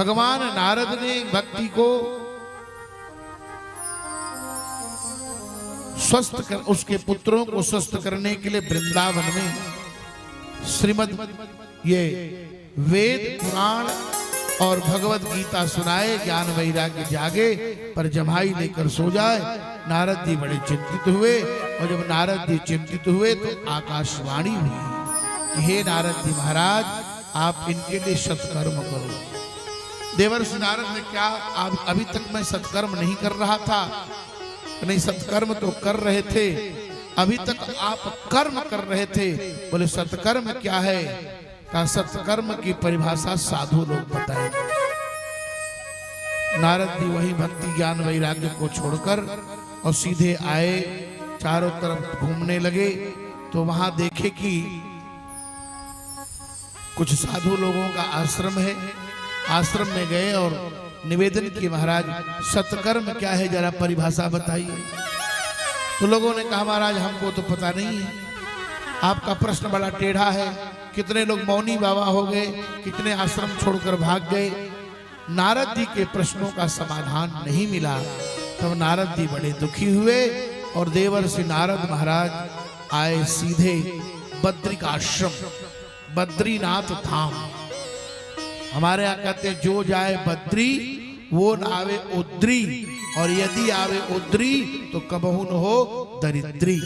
भगवान नारद ने भक्ति को स्वस्थ कर, उसके पुत्रों को स्वस्थ करने के लिए वृंदावन में श्रीमद् ये वेद पुराण और भगवत गीता सुनाए, ज्ञान वैराग्य जागे, पर जमाई लेकर सो जाए। नारद जी बड़े चिंतित हुए, और जब नारद जी चिंतित हुए तो आकाशवाणी हुई कि हे नारद जी महाराज, आप इनके लिए सत्कर्म करो। देवर्षि नारद ने क्या, अभी तक मैं सत्कर्म नहीं कर रहा था? नहीं, सत्कर्म तो कर रहे थे, अभी तक आप कर्म कर रहे थे। बोले सत्कर्म क्या है? का सत्कर्म की परिभाषा साधु लोग बताएंगे। नारद जी वही भक्ति ज्ञान वैराग्य को छोड़कर और सीधे आए, चारों तरफ घूमने लगे तो वहां देखे कि कुछ साधु लोगों का आश्रम है। आश्रम में गए और निवेदन किए, महाराज सत्कर्म क्या है, जरा परिभाषा बताइए। तो लोगों ने कहा महाराज हमको तो पता नहीं है, आपका प्रश्न बड़ा टेढ़ा है। कितने लोग मौनी बाबा हो गए, कितने आश्रम छोड़कर भाग गए, नारद जी के प्रश्नों का समाधान नहीं मिला। तब नारद जी बड़े दुखी हुए और देवर्षि नारद महाराज आए सीधे बद्रिकाश्रम, बद्रीनाथ धाम। हमारे यहाँ कहते जो जाए बद्री वो न आवे उद्री, और यदि आवे उद्री तो कबहू न हो दरिद्री।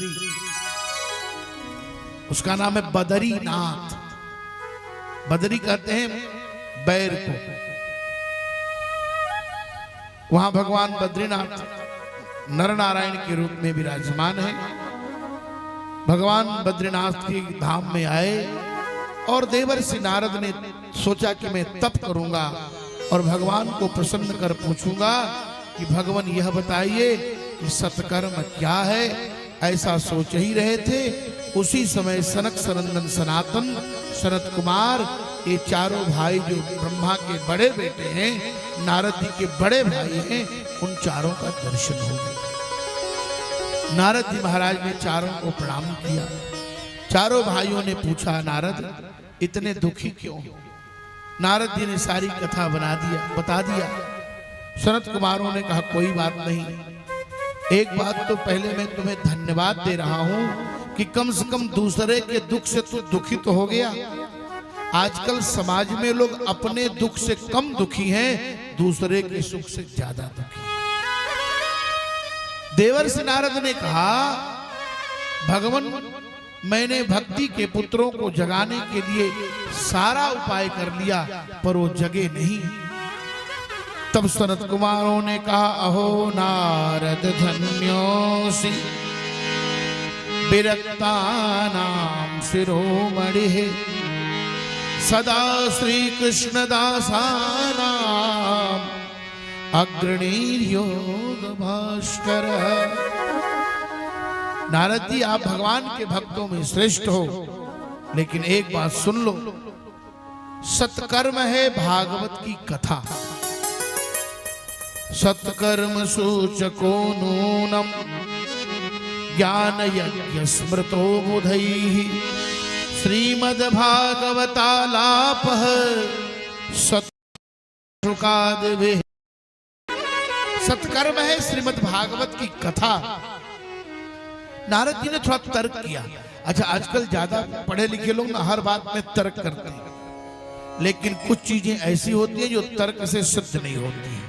उसका नाम है बदरीनाथ। बदरी कहते हैं बैर को। वहां भगवान बद्रीनाथ नर नारायण के रूप में विराजमान है। भगवान बद्रीनाथ के धाम में आए और देवर्षि नारद ने सोचा कि मैं तप करूंगा और भगवान को प्रसन्न कर पूछूंगा कि भगवान यह बताइए कि सत्कर्म क्या है। ऐसा सोच ही रहे थे, उसी समय सनक सनंदन सनातन शरद कुमार, ये चारों भाई जो ब्रह्मा के बड़े बेटे हैं, नारद जी के बड़े भाई हैं, उन चारों का दर्शन हो गया। नारद जी महाराज ने चारों को प्रणाम किया। चारों भाइयों ने पूछा नारद इतने दुखी क्यों? नारद जी ने सारी कथा बता दिया। सनत कुमारों ने कहा कोई बात नहीं, एक बात तो पहले मैं तुम्हें धन्यवाद दे रहा हूं कि कम से कम दूसरे के दुख से तो दुखी तो हो गया। आजकल समाज में लोग अपने दुख से कम दुखी हैं, दूसरे के सुख से ज्यादा दुखी। देवर्षि नारद ने कहा भगवान मैंने भक्ति के पुत्रों को जगाने के लिए सारा उपाय कर लिया, पर वो जगे नहीं। तब सनत कुमारों ने कहा अहो नारद धन्योसि विरक्ता नाम शिरोमणि सदा श्री कृष्ण दासानाम अग्रणी योग भास्कर। नारद जी आप भगवान के भक्तों में श्रेष्ठ हो, लेकिन एक बात सुन लो, सत्कर्म है भागवत की कथा। सत्कर्म सूचको नूनम ज्ञान यज्ञ स्मृतो बुधैः श्रीमद्भागवतालापः सत्कादिभिः। सत्कर्म है श्रीमद् भागवत की कथा। नारद जी ने थोड़ा तर्क किया। अच्छा आजकल ज्यादा पढ़े लिखे लोग ना हर बात में तर्क करते हैं, लेकिन कुछ चीजें ऐसी होती हैं जो तर्क से सिद्ध नहीं होती है,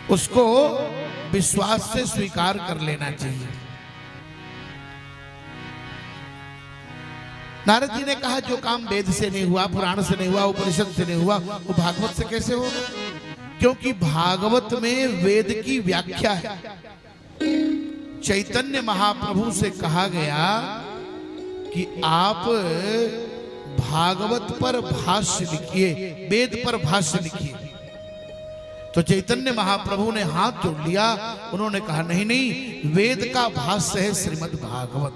उसको विश्वास से स्वीकार कर लेना चाहिए। नारद जी ने कहा जो काम वेद से नहीं हुआ, पुराण से नहीं हुआ, उपनिषद से नहीं हुआ, वो भागवत से कैसे होगा? क्योंकि भागवत में वेद की व्याख्या है। चैतन्य महाप्रभु से कहा गया कि आप भागवत पर भाष्य लिखिए, वेद पर भाष्य लिखिए। तो चैतन्य महाप्रभु ने हाथ जोड़ लिया, उन्होंने कहा नहीं नहीं, वेद का भाष्य है श्रीमद् भागवत।